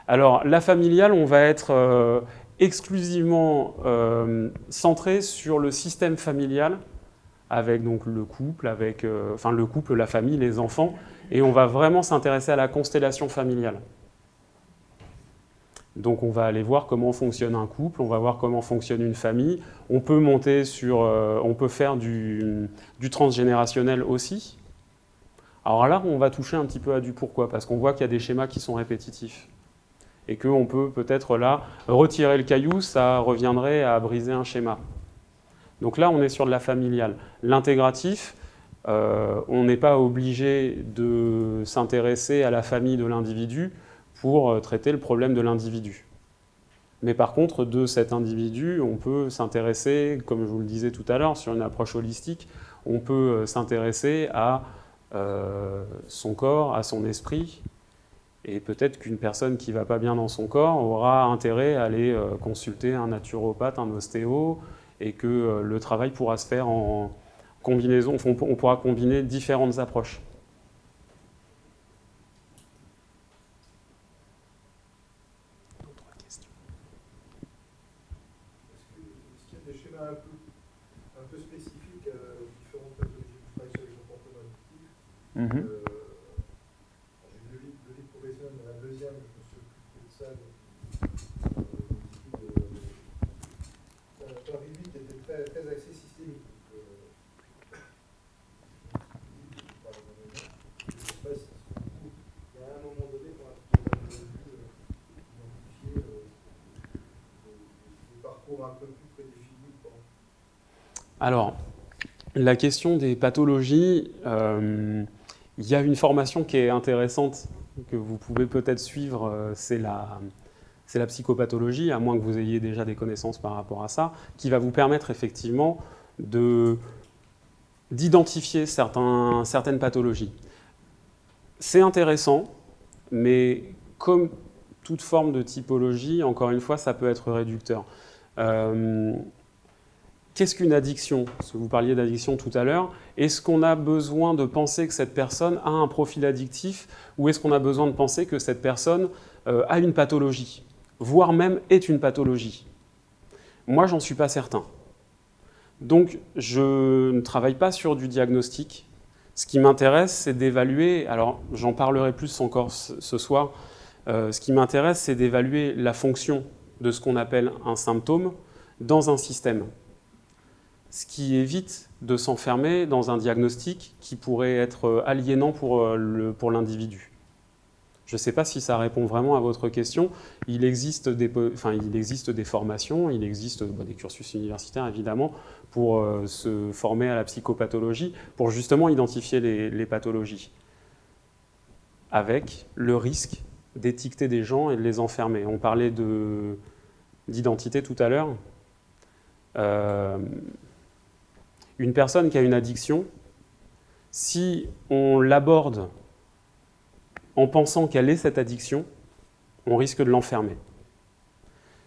Alors, la familiale, on va être exclusivement centré sur le système familial, avec donc le couple, le couple, la famille, les enfants, et on va vraiment s'intéresser à la constellation familiale. Donc on va aller voir comment fonctionne un couple, on va voir comment fonctionne une famille. On peut on peut faire du transgénérationnel aussi. Alors là, on va toucher un petit peu à du pourquoi, parce qu'on voit qu'il y a des schémas qui sont répétitifs. Et qu'on peut peut-être là retirer le caillou, ça reviendrait à briser un schéma. Donc là, on est sur de la familiale. L'intégratif, on n'est pas obligé de s'intéresser à la famille de l'individu pour traiter le problème de l'individu. Mais par contre, de cet individu, on peut s'intéresser, comme je vous le disais tout à l'heure, sur une approche holistique, on peut s'intéresser à son corps, à son esprit, et peut-être qu'une personne qui ne va pas bien dans son corps aura intérêt à aller consulter un naturopathe, un ostéo, et que le travail pourra se faire en combinaison, on pourra combiner différentes approches. D'autres questions? Est-ce qu'il y a des schémas un peu spécifiques aux différentes pathologies du travail sur les comportements addictifs? J'ai eu le livre professionnel dans la deuxième, je me suis occupé de ça. Paris 8 était très axé systémique. Il y a un moment donné, on a identifié des parcours un peu plus prédéfinis Alors, la question des pathologies, il y a une formation qui est intéressante, que vous pouvez peut-être suivre, c'est la psychopathologie, à moins que vous ayez déjà des connaissances par rapport à ça, qui va vous permettre effectivement d'identifier certaines pathologies. C'est intéressant, mais comme toute forme de typologie, encore une fois, ça peut être réducteur. Qu'est-ce qu'une addiction? Parce que vous parliez d'addiction tout à l'heure. Est-ce qu'on a besoin de penser que cette personne a un profil addictif, ou est-ce qu'on a besoin de penser que cette personne a une pathologie, voire même est une pathologie? Moi, j'en suis pas certain. Donc, je ne travaille pas sur du diagnostic. Ce qui m'intéresse, c'est d'évaluer, alors j'en parlerai plus encore ce soir, ce qui m'intéresse, c'est d'évaluer la fonction de ce qu'on appelle un symptôme dans un système. Ce qui évite de s'enfermer dans un diagnostic qui pourrait être aliénant pour l'individu. Je ne sais pas si ça répond vraiment à votre question. Il existe des formations, il existe des cursus universitaires évidemment pour se former à la psychopathologie, pour justement identifier les pathologies, avec le risque d'étiqueter des gens et de les enfermer. On parlait d'identité tout à l'heure. Une personne qui a une addiction, si on l'aborde en pensant qu'elle est cette addiction, on risque de l'enfermer.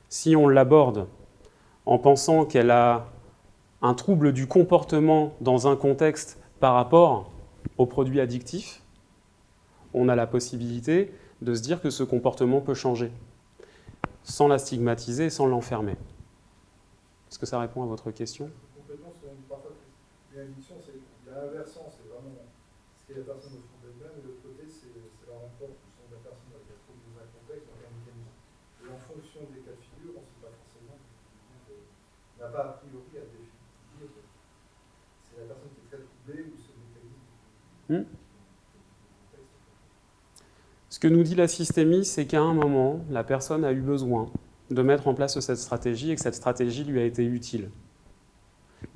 Si on l'aborde en pensant qu'elle a un trouble du comportement dans un contexte par rapport aux produits addictifs, on a la possibilité de se dire que ce comportement peut changer, sans la stigmatiser et sans l'enfermer. Est-ce que ça répond à votre question? Complètement, parfois, l'addiction, c'est l'inversant, c'est vraiment ce qu'est la personne au fond d'elle-même, et de l'autre côté, c'est la rencontre de la personne avec la trouble dans un contexte, dans un mécanisme. Et en fonction des cas de figure, on ne sait pas forcément, on n'a pas a priori à définir, c'est la personne qui est très troublée ou ce mécanisme. Ce que nous dit la systémie, c'est qu'à un moment, la personne a eu besoin de mettre en place cette stratégie et que cette stratégie lui a été utile.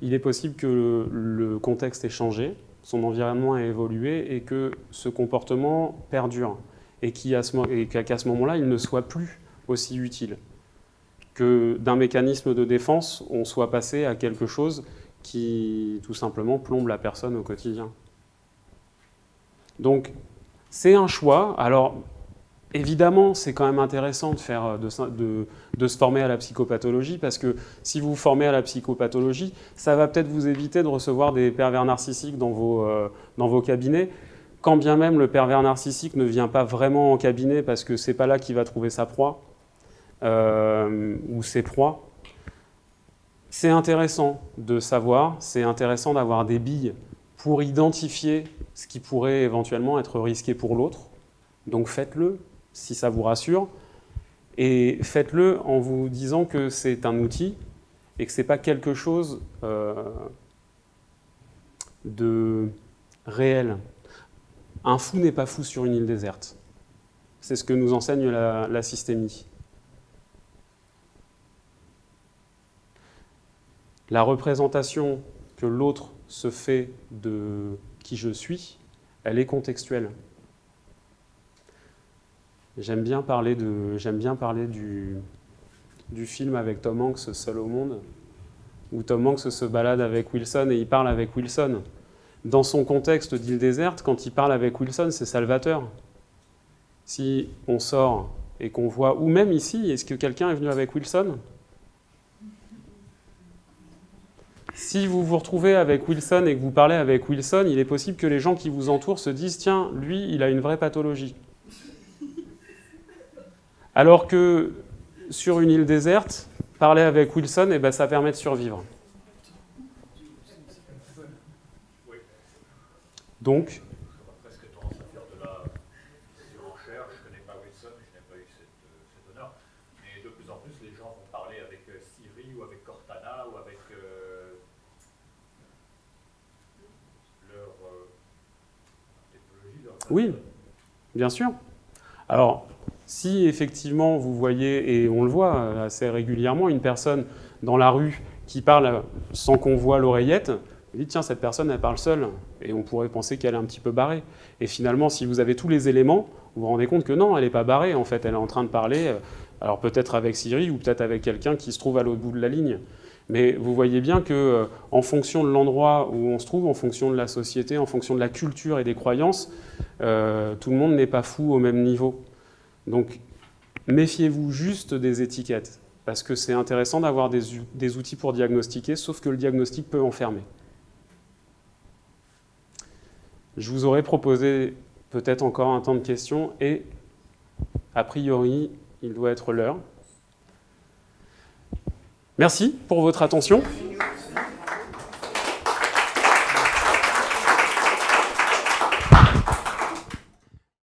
Il est possible que le contexte ait changé, son environnement a évolué et que ce comportement perdure et qu'à ce moment-là, il ne soit plus aussi utile. Que d'un mécanisme de défense, on soit passé à quelque chose qui, tout simplement, plombe la personne au quotidien. Donc, c'est un choix. Alors, évidemment, c'est quand même intéressant de se former à la psychopathologie, parce que si vous vous formez à la psychopathologie, ça va peut-être vous éviter de recevoir des pervers narcissiques dans vos cabinets, quand bien même le pervers narcissique ne vient pas vraiment en cabinet parce que c'est pas là qu'il va trouver sa proie ou ses proies. C'est intéressant de savoir, c'est intéressant d'avoir des billes pour identifier ce qui pourrait éventuellement être risqué pour l'autre. Donc faites-le, si ça vous rassure, et faites-le en vous disant que c'est un outil et que ce n'est pas quelque chose de réel. Un fou n'est pas fou sur une île déserte. C'est ce que nous enseigne la systémie. La représentation que l'autre se fait de qui je suis, elle est contextuelle. J'aime bien parler du film avec Tom Hanks, Seul au monde, où Tom Hanks se balade avec Wilson et il parle avec Wilson. Dans son contexte d'île déserte, quand il parle avec Wilson, c'est salvateur. Si on sort et qu'on voit, ou même ici, est-ce que quelqu'un est venu avec Wilson ? Si vous vous retrouvez avec Wilson et que vous parlez avec Wilson, il est possible que les gens qui vous entourent se disent « Tiens, lui, il a une vraie pathologie ». Alors que sur une île déserte, parler avec Wilson, eh ben, ça permet de survivre. Donc, j'aurais presque tendance à faire de la surenchère. Je ne connais pas Wilson, je n'ai pas eu cet honneur. Mais de plus en plus, les gens vont parler avec Siri ou avec Cortana ou avec leur technologie. Oui, bien sûr. Alors, si effectivement vous voyez, et on le voit assez régulièrement, une personne dans la rue qui parle sans qu'on voit l'oreillette, vous dites, tiens, cette personne, elle parle seule, et on pourrait penser qu'elle est un petit peu barrée. Et finalement, si vous avez tous les éléments, vous vous rendez compte que non, elle n'est pas barrée, en fait, elle est en train de parler, alors peut-être avec Siri, ou peut-être avec quelqu'un qui se trouve à l'autre bout de la ligne. Mais vous voyez bien que, en fonction de l'endroit où on se trouve, en fonction de la société, en fonction de la culture et des croyances, tout le monde n'est pas fou au même niveau. Donc, méfiez-vous juste des étiquettes, parce que c'est intéressant d'avoir des outils pour diagnostiquer, sauf que le diagnostic peut enfermer. Je vous aurais proposé peut-être encore un temps de questions, et a priori, il doit être l'heure. Merci pour votre attention.